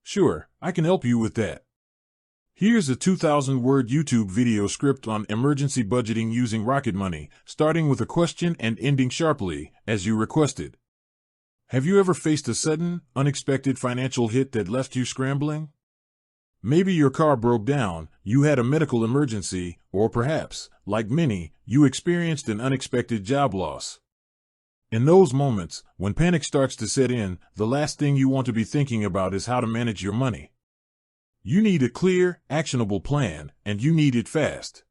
Sure, I can help you with that. Here's a 2,000-word YouTube video script on emergency budgeting using Rocket Money, starting with a question and ending sharply, as you requested. Have you ever faced a sudden, unexpected financial hit that left you scrambling? Maybe your car broke down, you had a medical emergency, or perhaps, like many, you experienced an unexpected job loss. In those moments, when panic starts to set in, the last thing you want to be thinking about is how to manage your money. You need a clear, actionable plan, and you need it fast.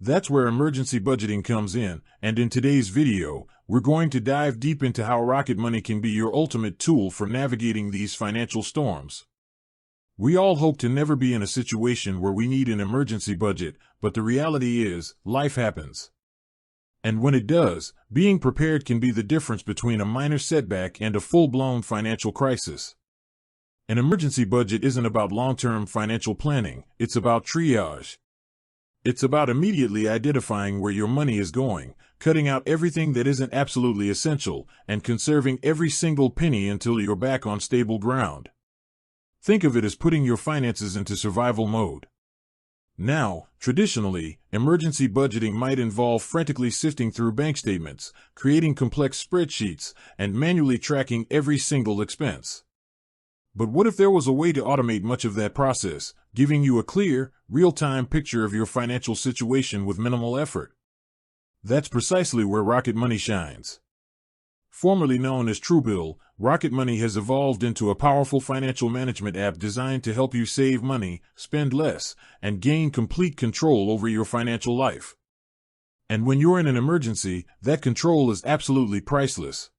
That's where emergency budgeting comes in, and in today's video, we're going to dive deep into how Rocket Money can be your ultimate tool for navigating these financial storms. We all hope to never be in a situation where we need an emergency budget, but the reality is, life happens. And when it does, being prepared can be the difference between a minor setback and a full-blown financial crisis. An emergency budget isn't about long-term financial planning, it's about triage. It's about immediately identifying where your money is going, cutting out everything that isn't absolutely essential, and conserving every single penny until you're back on stable ground. Think of it as putting your finances into survival mode. Now, traditionally, emergency budgeting might involve frantically sifting through bank statements, creating complex spreadsheets, and manually tracking every single expense. But what if there was a way to automate much of that process, giving you a clear, real-time picture of your financial situation with minimal effort? That's precisely where Rocket Money shines. Formerly known as Truebill, Rocket Money has evolved into a powerful financial management app designed to help you save money, spend less, and gain complete control over your financial life. And when you're in an emergency, that control is absolutely priceless.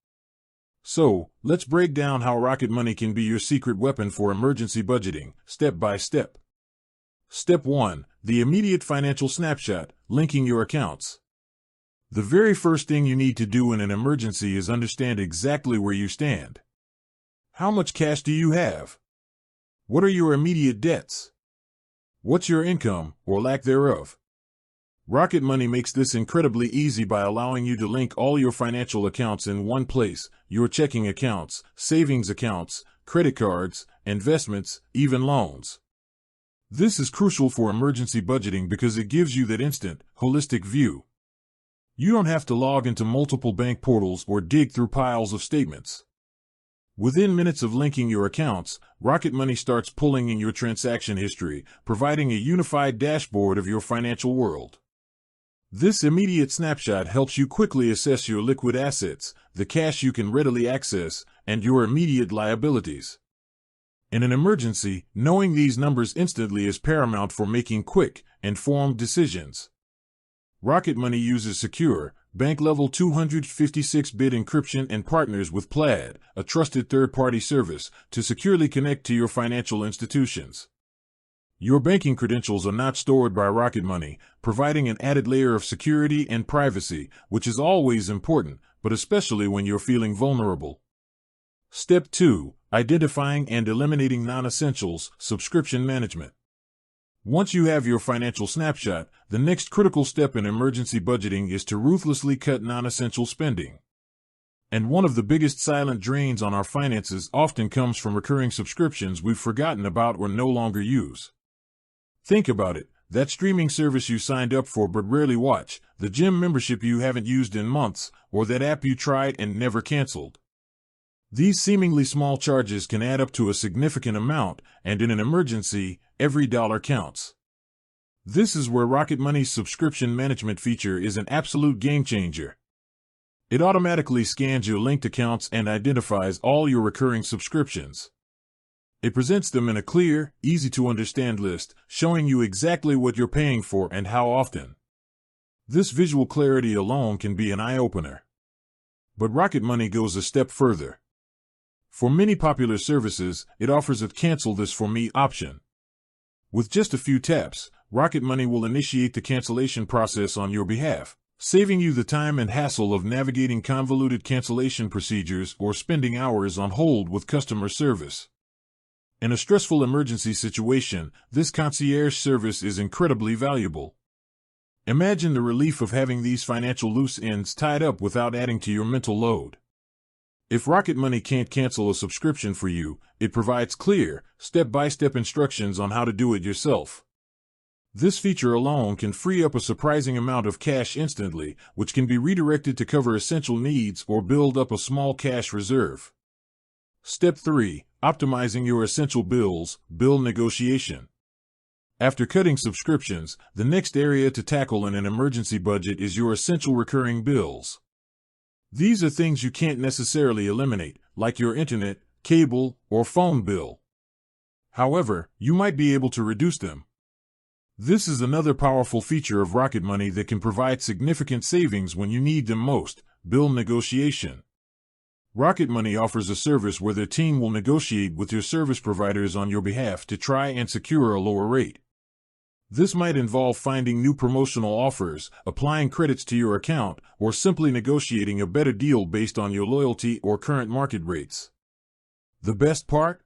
So, let's break down how Rocket Money can be your secret weapon for emergency budgeting, step by step. Step 1. The immediate financial snapshot, linking your accounts. The very first thing you need to do in an emergency is understand exactly where you stand. How much cash do you have? What are your immediate debts? What's your income, or lack thereof? Rocket Money makes this incredibly easy by allowing you to link all your financial accounts in one place: your checking accounts, savings accounts, credit cards, investments, even loans. This is crucial for emergency budgeting because it gives you that instant, holistic view. You don't have to log into multiple bank portals or dig through piles of statements. Within minutes of linking your accounts, Rocket Money starts pulling in your transaction history, providing a unified dashboard of your financial world. This immediate snapshot helps you quickly assess your liquid assets, the cash you can readily access, and your immediate liabilities. In an emergency, knowing these numbers instantly is paramount for making quick, informed decisions. Rocket Money uses secure, bank-level 256-bit encryption and partners with Plaid, a trusted third-party service, to securely connect to your financial institutions. Your banking credentials are not stored by Rocket Money, providing an added layer of security and privacy, which is always important, but especially when you're feeling vulnerable. Step 2. Identifying and eliminating non-essentials, subscription management. Once you have your financial snapshot, the next critical step in emergency budgeting is to ruthlessly cut non-essential spending. And one of the biggest silent drains on our finances often comes from recurring subscriptions we've forgotten about or no longer use. Think about it: that streaming service you signed up for but rarely watch, the gym membership you haven't used in months, or that app you tried and never canceled. These seemingly small charges can add up to a significant amount, and in an emergency, every dollar counts. This is where Rocket Money's subscription management feature is an absolute game changer. It automatically scans your linked accounts and identifies all your recurring subscriptions. It presents them in a clear, easy-to-understand list, showing you exactly what you're paying for and how often. This visual clarity alone can be an eye-opener. But Rocket Money goes a step further. For many popular services, it offers a "cancel this for me" option. With just a few taps, Rocket Money will initiate the cancellation process on your behalf, saving you the time and hassle of navigating convoluted cancellation procedures or spending hours on hold with customer service. In a stressful emergency situation, this concierge service is incredibly valuable. Imagine the relief of having these financial loose ends tied up without adding to your mental load. If Rocket Money can't cancel a subscription for you, it provides clear, step-by-step instructions on how to do it yourself. This feature alone can free up a surprising amount of cash instantly, which can be redirected to cover essential needs or build up a small cash reserve. Step 3. Optimizing your essential bills, bill negotiation. After cutting subscriptions, the next area to tackle in an emergency budget is your essential recurring bills. These are things you can't necessarily eliminate, like your internet, cable, or phone bill. However, you might be able to reduce them. This is another powerful feature of Rocket Money that can provide significant savings when you need them most: bill negotiation. Rocket Money offers a service where their team will negotiate with your service providers on your behalf to try and secure a lower rate. This might involve finding new promotional offers, applying credits to your account, or simply negotiating a better deal based on your loyalty or current market rates. The best part?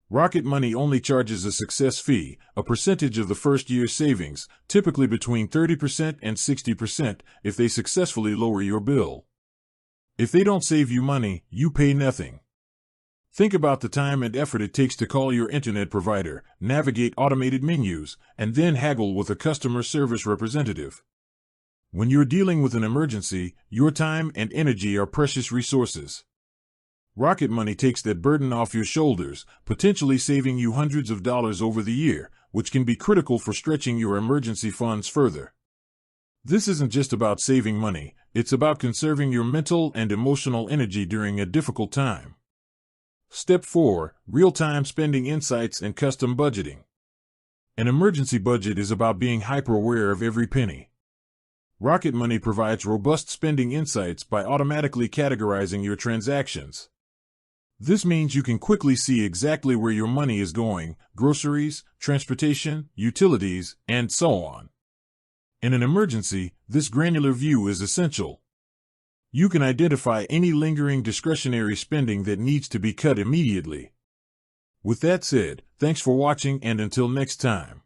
Rocket Money only charges a success fee, a percentage of the first year's savings, typically between 30% and 60%, if they successfully lower your bill. If they don't save you money, you pay nothing. Think about the time and effort it takes to call your internet provider, navigate automated menus, and then haggle with a customer service representative. When you're dealing with an emergency, your time and energy are precious resources. Rocket Money takes that burden off your shoulders, potentially saving you hundreds of dollars over the year, which can be critical for stretching your emergency funds further. This isn't just about saving money, it's about conserving your mental and emotional energy during a difficult time. Step 4. Real-time spending insights and custom budgeting. An emergency budget is about being hyper-aware of every penny. Rocket Money provides robust spending insights by automatically categorizing your transactions. This means you can quickly see exactly where your money is going: groceries, transportation, utilities, and so on. In an emergency, this granular view is essential. You can identify any lingering discretionary spending that needs to be cut immediately. With that said, thanks for watching, and until next time.